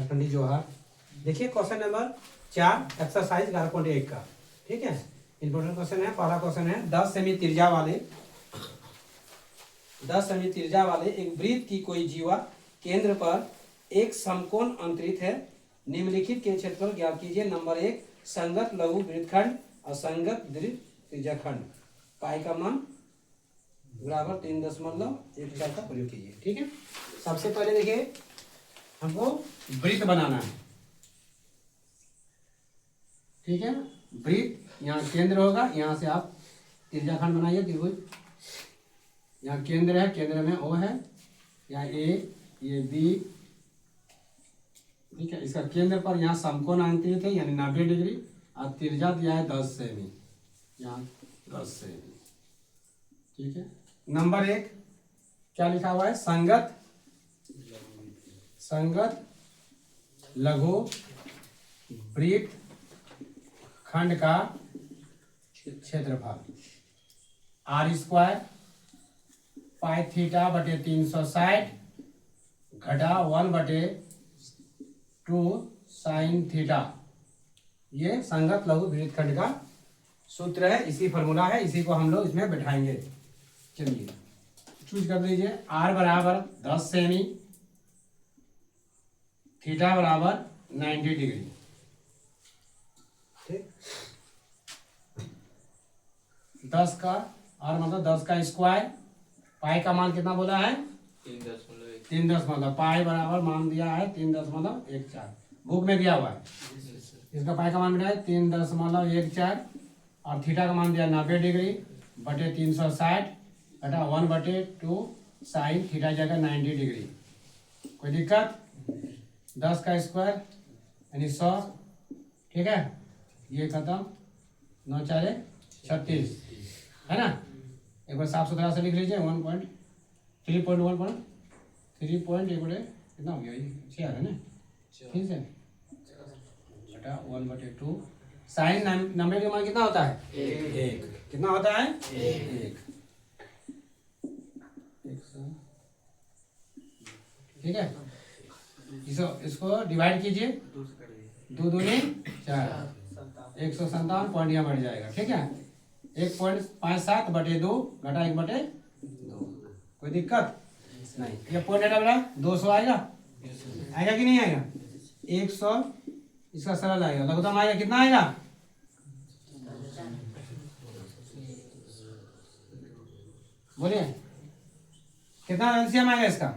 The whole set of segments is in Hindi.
पंडित जवाहर। देखिए क्वेश्चन नंबर 4 एक्सरसाइज 11.1 का, ठीक है, इंपोर्टेंट क्वेश्चन है। पहला क्वेश्चन है 10 सेमी त्रिज्या वाले एक वृत्त की कोई जीवा केंद्र पर एक समकोण अंतरित है। निम्नलिखित के क्षेत्रफल ज्ञात कीजिए। नंबर 1 संगत लघु वृत्तखंड और संगत दीर्घ त्रिज्याखंड। पाई का मान बराबर 3.14 का प्रयोग कीजिए। ठीक है, सबसे पहले देखिए हमको वृत्त बनाना है। ठीक है, वृत्त यहाँ केंद्र होगा, यहाँ से आप त्रिज्याखंड बनाइए त्रिभुज। यहाँ केंद्र है, केंद्र में O है, यहाँ A, ये B। ठीक है, इसका केंद्र पर यहाँ समकोण अंतरित है यानी 90 डिग्री और त्रिज्या दिया है 10 सेमी, यहाँ 10 सेमी। ठीक है, नंबर 1 क्या लिखा हुआ है? संगत लघु वृत्त खंड का क्षेत्रफल r² पाई थीटा बटे 360 घटा 1/2 साइन थीटा। ये संगत लघु वृत्त खंड का सूत्र है, इसी फॉर्मूला है, इसी को हम लोग इसमें बैठाएंगे। चलिए चूज कर लीजिए। r बराबर 10 सेमी, थीटा बराबर 90 डिग्री। ठीक, 10 का r मतलब 10 का स्क्वायर, पाई का मान कितना बोला है? 3.1। पाई बराबर मान दिया है 3.14। बुक में दिया हुआ है, इसका पाई का मान मिला है 3.14 और थीटा का मान दिया 90 डिग्री बटे 360 घटा 1/2 साइन थीटा जाएगा 90 डिग्री। कोई दिक्कत? 10 का स्क्वायर यानी 100। ठीक है, ये खत्म, 9 4 36 है ना। एक बार साफ सुथरा से लिख लीजिए। 3.1 कितना हो गया? ये 6 है ना, ठीक है, घटा 1/2 साइन 90 का मान कितना होता है? 1। कितना होता है? 1। ठीक है, इसको डिवाइड कीजिए, 2 दूनी 4, 157 पॉइंट यहाँ बढ़ जाएगा। ठीक है, 1.57 बटे 2 घटा 1/2। कोई दिक्कत नहीं? ये पॉइंट हटा बेटा 200 आएगा कि नहीं आएगा? 100 इसका सरल आएगा, लघुत्तम आएगा, कितना आएगा? बोलिए कितना एलसीएम आएगा इसका?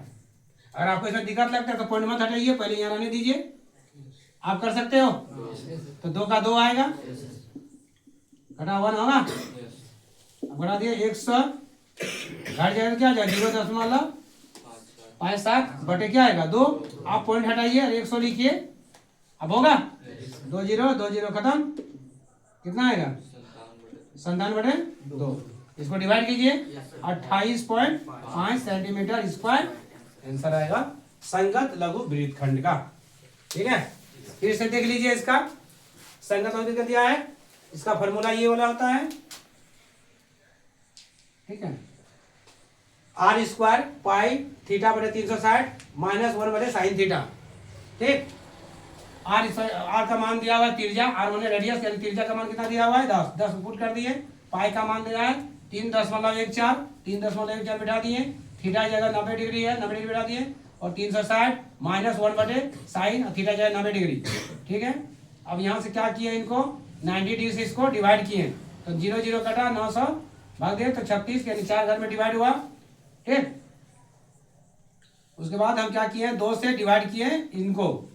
अगर आपको इसमें दिक्कत लगता है तो पॉइंट मत हटाइए, पहले यहाँ रहने दीजिए। आप कर सकते हो। तो 2 का 2 आएगा, घटा 1 होगा, अब घटा दिए 100 घट जाएगा, क्या जाएगा? 0.57 बटे क्या आएगा? 2। आप पॉइंट हटाइए और 100 लिखिए। अब होगा 2 0 2 0 खत्म। कितना आएगा? 57/2। इसको डिवाइड कीजिए, 28.5 सेंटीमीटर स्क्वायर आंसर आएगा संगत लघु वृत्तखंड का। ठीक है, फिर से देख लीजिए इसका संगत लघु वृत्तखंड दिया है, इसका फॉर्मूला ये वाला होता है। ठीक है, r² पाई थीटा बटे 360 माइनस 1/sin थीटा। ठीक, r का मान दिया हुआ है त्रिज्या, r माने रेडियस यानी त्रिज्या का मान कितना दिया हुआ है? 10 पुट कर दिए। पाई का मान दिया है 3.14 बिठा दिए। थीटा जगह 90 डिग्री है, 90 डिग्री बिठा दिए, और 360 माइनस 1/sin और थीटा जगह 90 डिग्री। ठीक है, अब यहाँ से क्या किए? इनको 90 डिग्री से इसको डिवाइड किए, तो 0 0 कटा, 900 भाग दिए तो 36 यानी 4 घर में डिवाइड हुआ। ठीक, उसके बाद हम क्या किए? 2 से डिवाइड किए इनको।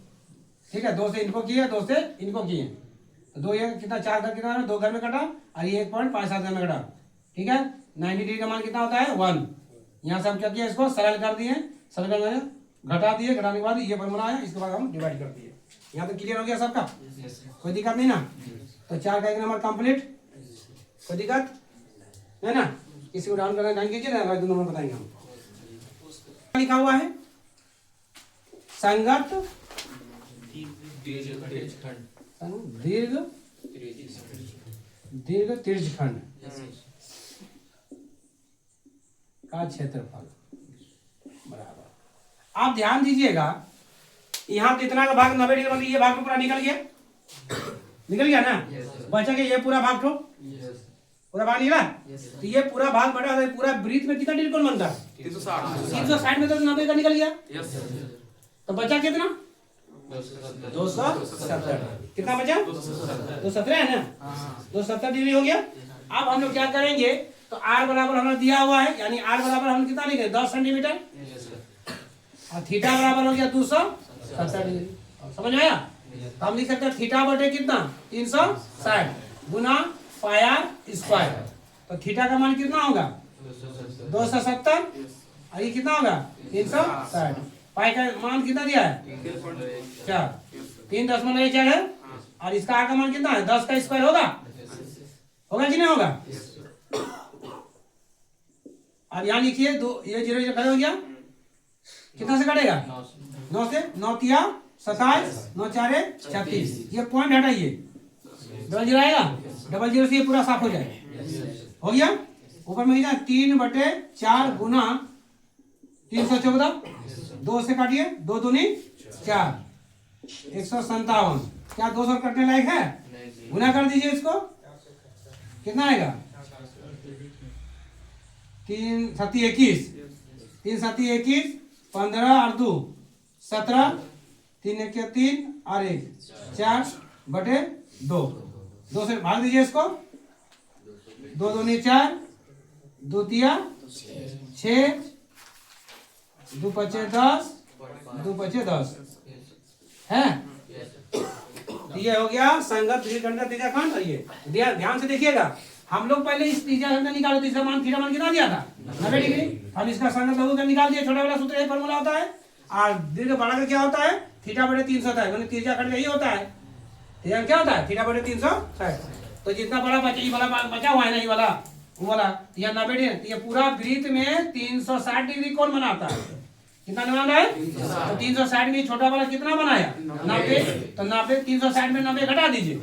ठीक है, 2 से इनको किए, 2 से इनको किए, तो 2 ये कितना? 4 घर कितना? 2 घर में कटा और ये 1.57 घर में कटा। ठीक है, 90 डिग्री का मान कितना होता है? 1। यहाँ से हम क्या किया? इसको सरल कर दिए, सरल कर घटा दिए, घटाने के बाद ये फॉर्मूला आया, इसके बाद हम डिवाइड कर दिए। यहाँ तो क्लियर हो गया सबका? कोई दिक्कत नहीं ना? तो 4 का 1 नंबर कंप्लीट। कोई दिक्कत है ना? किसी को डाउन करना ध्यान कीजिए ना, 2 नंबर बताएंगे हम। लिखा हुआ है संगत दीर्घ त्रिज्यखंड का क्षेत्रफल बराबर। आप ध्यान दीजिएगा, यहाँ कितना का भाग 90 डिग्री, मतलब ये भाग तो पूरा निकल गया, निकल गया ना। बचा के ये पूरा भाग तो पूरा भाग निकला। तो ये पूरा भाग बटा है, पूरा वृत्त में कितना डिग्री कोण बनता है? 360 में तो 90 का निकल गया। तो बचा कितना? 270। कितना बचा? 217 है ना। 270 डिग्री हो गया। अब हम लोग क्या करेंगे, तो आर बराबर हमें दिया हुआ है, यानी आर बराबर हम कितना लिखेंगे? 10 सेंटीमीटर। और थीटा बराबर हो गया 270 डिग्री। समझ में आया? तो हम लिख सकते हैं थीटा बटे कितना? 360 गुना पाई आर स्क्वायर। तो थीटा का मान कितना होगा? 270। और ये कितना होगा? 360। पाई का मान कितना दिया है? 4, 3.14 है। और इसका आर का मान कितना है? 10 का स्क्वायर होगा, होगा कि नहीं होगा? अब यहाँ लिखिए, ये 0 0 खड़े हो गया, कितना से कटेगा? 9 से। 9 तिया 27, 9 4 36। ये पॉइंट हटाइए, डबल 0 आएगा। डबल 0 से ये पूरा साफ हो जाएगा। हो गया। ऊपर में 3/4 गुना 314, 2 से काटिए, 2 दूनी 4, 157। क्या 200 कटने लायक है? गुना कर दीजिए इसको, कितना आएगा? 3 7 21, 3 7 21, 15 और 2 17, 3 1 3 और 1 4 बटे 2। 2 से भाग दीजिए इसको, 2 दूनी 4, 2 तिया 6, 2 5 10, 2 5 10 है। ये हो गया संगत त्रिकोण का त्रिज्या खंड। और ये ध्यान से देखिएगा, हम लोग पहले इस त्रिज्या खंड निकालो, तीसरा मान थीटा मान कितना दिया था? 90 डिग्री। हम इसका संगत लघु का निकाल दिए। छोटा वाला सूत्र ये फॉर्मूला होता है। और दीर्घ बड़ा का क्या होता है? थीटा बटे 360 है, यानी त्रिज्या खंड यही होता है। त्रिज्या क्या होता है? थीटा बटे 360। तो जितना बड़ा बचा, ये वाला बचा हुआ है ना, ये वाला वो वाला, यह 90 डिग्री। ये पूरा वृत्त में 360 डिग्री कौन बनाता है? कितना बनाना है? तो 360 में छोटा वाला कितना बनाया? 90। तो 90 360 में 90 घटा दीजिए,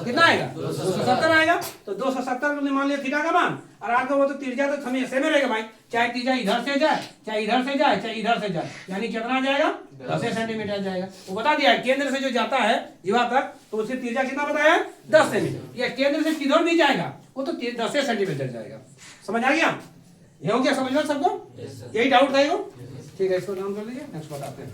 कितना आएगा? 270 आएगा। तो 270 को मान लिया थीटा का मान। और आपका वो तो त्रिज्या तो हमें सेम रहेगा भाई, चाहे त्रिज्या इधर से जाए, चाहे इधर से जाए, चाहे इधर से जाए, यानी कितना जाएगा? 10 सेंटीमीटर जाएगा। वो बता दिया है, केंद्र से जो जाता है जीवा तक, तो उसकी त्रिज्या कितना बताया? 10 सेंटीमीटर। ये केंद्र से किधर भी जाएगा वो तो 10 सेंटीमीटर जाएगा। समझ आ गया? ये हो गया समझ में सबको? यही डाउट था। ठीक है, इसको डाउन कर लीजिए, नेक्स्ट बात आते हैं।